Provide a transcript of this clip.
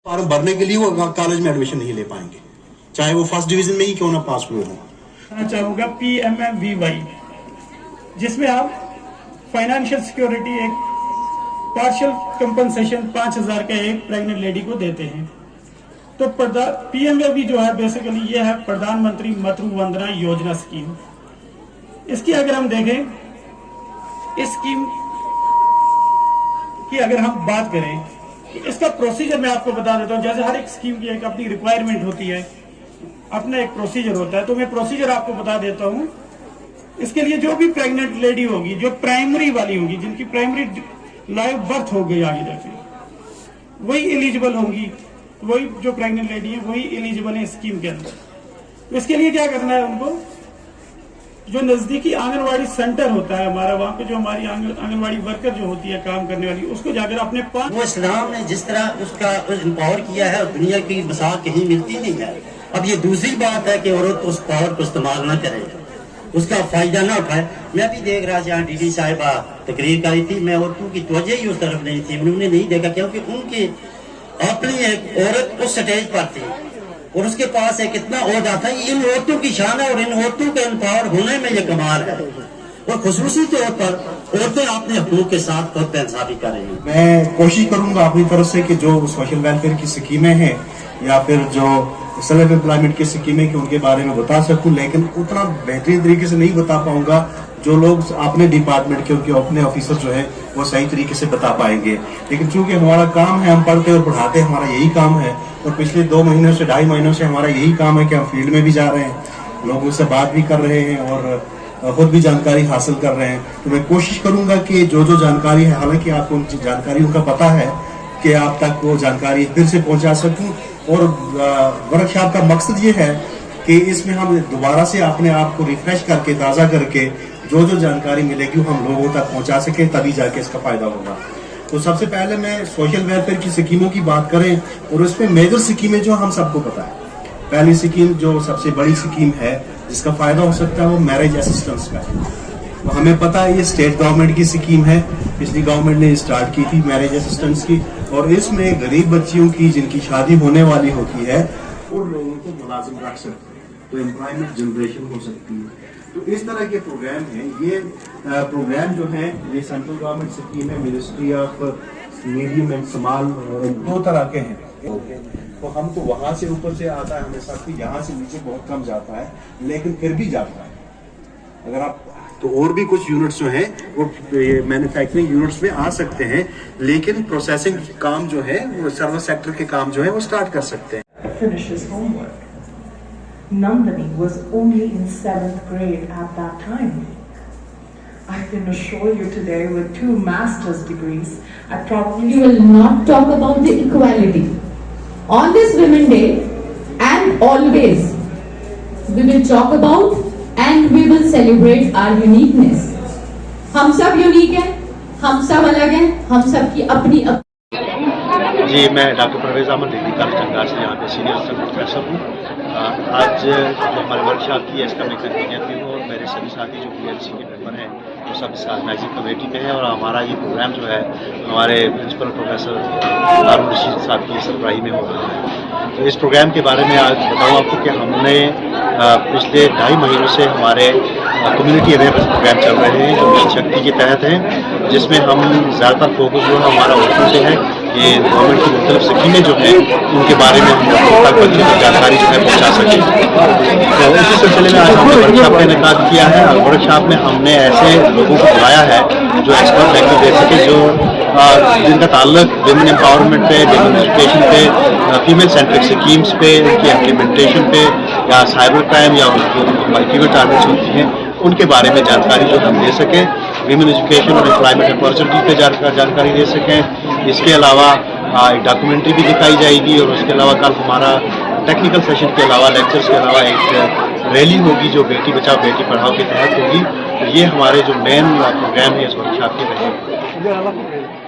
Form भरने के लिए वो कॉलेज में एडमिशन नहीं ले पाएंगे, चाहे वो फर्स्ट डिवीजन में ही क्यों ना पास हुए हों। चाहूंगा PMMVY, जिसमें आप फाइनेंशियल सिक्योरिटी एक पार्शियल कंपनसेशन 5,000 का एक प्रेग्नेंट लेडी को देते हैं। तो PMMVY जो है बेसिकली ये है प्रधानमंत्री मातृ वंदना योजना स्कीम। इसकी अगर हम देखें, इस स्कीम की अगर हम बात करें, इसका प्रोसीजर मैं आपको बता देता हूं। जैसे हर एक स्कीम की एक अपनी रिक्वायरमेंट होती है, अपना एक प्रोसीजर होता है, तो मैं प्रोसीजर आपको बता देता हूं। इसके लिए जो भी प्रेग्नेंट लेडी होगी, जो प्राइमरी वाली होगी, जिनकी प्राइमरी लाइव बर्थ हो गई आगे जाके, वही एलिजिबल होंगी। वही जो प्रेग्नेंट लेडी है वही एलिजिबल है स्कीम के अंदर। तो इसके लिए क्या करना है, उनको जो नजदीकी आंगनवाड़ी सेंटर होता है हमारा, वहाँ पे जो हमारी आंगनवाड़ी वर्कर जो होती है काम करने वाली, उसको जाकर अपने पास, वो इस्लाम ने जिस तरह उसका एम्पावर किया है, दुनिया की मिसाल कहीं मिलती नहीं है। अब ये दूसरी बात है कि औरत उस पावर को इस्तेमाल न करे, उसका फायदा ना उठाए। मैं भी देख रहा था यहाँ DD साहिबा तकरीर करी थी, मैं औरतों की तवज्जो ही उस तरफ नहीं थी, उन्होंने नहीं देखा, क्योंकि उनकी अपनी एक औरत उस स्टेज पर थी और उसके पास एक इतना ओहदा था। इन औरतों की शान है और इन औरतों के एम्पावर होने में ये कमाल है। और खुसूसी तौर पर औरतें अपने हकूक के साथ खुद बेइंसाफी कर रही हैं। मैं कोशिश करूंगा अपनी तरफ से कि जो सोशल वेलफेयर की स्कीमें हैं या फिर जो सेल्फ एम्प्लॉयमेंट की स्कीमें कि उनके बारे में बता सकूं, लेकिन उतना बेहतरीन तरीके से नहीं बता पाऊंगा जो लोग अपने डिपार्टमेंट के, उनके अपने ऑफिसर जो है वो सही तरीके से बता पाएंगे। लेकिन चूंकि हमारा काम है, हम पढ़ते और पढ़ाते, हमारा यही काम है, और पिछले 2 महीनों से 2.5 महीनों से हमारा यही काम है कि हम फील्ड में भी जा रहे हैं, लोगों से बात भी कर रहे हैं और खुद भी जानकारी हासिल कर रहे हैं। तो मैं कोशिश करूंगा कि जो जो जानकारी है, हालांकि आपको उन जानकारियों का पता है, कि आप तक वो जानकारी फिर से पहुंचा सकूं। और वर्कशॉप का मकसद ये है कि इसमें हम दोबारा से अपने आप को रिफ्रेश करके, ताज़ा करके जो जो जानकारी मिलेगी हम लोगों तक पहुंचा सके, तभी जाके इसका फायदा होगा। तो सबसे पहले मैं सोशल वेलफेयर की स्कीमों की बात करें, और उसमें मेजर स्कीमें जो हम सबको पता है। पहली स्कीम जो सबसे बड़ी स्कीम है जिसका फायदा हो सकता है, वो मैरिज असिस्टेंस का है। तो हमें पता है ये स्टेट गवर्नमेंट की स्कीम है, पिछली गवर्नमेंट ने स्टार्ट की थी मैरिज असिस्टेंस की, और इसमें गरीब बच्चियों की जिनकी शादी होने वाली होती है उन लोगों को मुलाजिम रख सकते हैं, तो एम्प्लॉयमेंट जनरेशन हो सकती है। तो इस तरह के प्रोग्राम हैं। ये प्रोग्राम जो है ये सेंट्रल गवर्नमेंट स्कीम है, ministry of medium and small, 2 तरह के हैं। तो हमको वहां से ऊपर से आता है हमेशा, यहाँ से नीचे बहुत कम जाता है, लेकिन फिर भी जाता है। अगर आप तो और भी कुछ यूनिट्स जो हैं वो मैन्युफैक्चरिंग यूनिट्स में आ सकते हैं, लेकिन प्रोसेसिंग काम जो है वो सर्विस सेक्टर के काम जो है वो स्टार्ट कर सकते हैं। Finish his homework. Nandini was only in 7th grade at that time. I can assure you today, with 2 master's degrees, I probably we will not talk about the equality on this Women's Day, and always we will talk about and we will celebrate our uniqueness. हम सब unique हैं, हम सब अलग हैं, हम सब की अपनी जी। मैं doctor Parvez Ahmed degree college Changar से यहाँ पे सीनियर असिस्टेंट प्रोफेसर हूँ। आज जो हमारे वर्कशॉप की है इसका मैं कन्वीनर भी हूँ, और मेरे सभी साथी जो PLC के मेंबर हैं वो सब इस ऑर्गेनाइजिंग कमेटी के हैं। और हमारा ये प्रोग्राम जो है हमारे प्रिंसिपल प्रोफेसर हारून रशीद साहब की सरबराही में हो रहा है। तो इस प्रोग्राम के बारे में आज बताऊँ आपको कि हमने पिछले 2.5 महीनों से हमारे कम्युनिटी अवेयरनेस प्रोग्राम चल रहे हैं जो मिशन शक्ति के तहत हैं, जिसमें हम ज़्यादातर फोकस जो है हमारा औरतों से है कि गवर्नमेंट की मुख्तलिफ स्कीमें जो हैं उनके बारे में हम तक बच्चों को जानकारी जो है पहुँचा सकें। तो इसी सिलसिले में आज हमने वर्कशॉप का इनेकाद किया है, और वर्कशॉप में हमने ऐसे लोगों को बुलाया है जो एक्सपर्ट लेक्चर दे सके, जो जिनका ताल्लुक विमेन एम्पावरमेंट पे, विमेन एजुकेशन पे, फीमेल सेंट्रिक स्कीम्स पे, उनकी इम्प्लीमेंटेशन पे, या साइबर क्राइम या जो मल्टीपल टारगेट्स होती हैं उनके बारे में जानकारी जो हम दे सकें, विमेन एजुकेशन और एम्प्लॉयमेंट अपॉर्चुनिटी पे जानकारी दे सकें। इसके अलावा एक डॉक्यूमेंट्री भी दिखाई जाएगी, और उसके अलावा कल हमारा टेक्निकल सेशन के अलावा, लेक्चर्स के अलावा एक रैली होगी जो बेटी बचाओ बेटी पढ़ाओ के तहत होगी। तो ये हमारे जो मेन प्रोग्राम है इस वर्कशॉप के रहेंगे।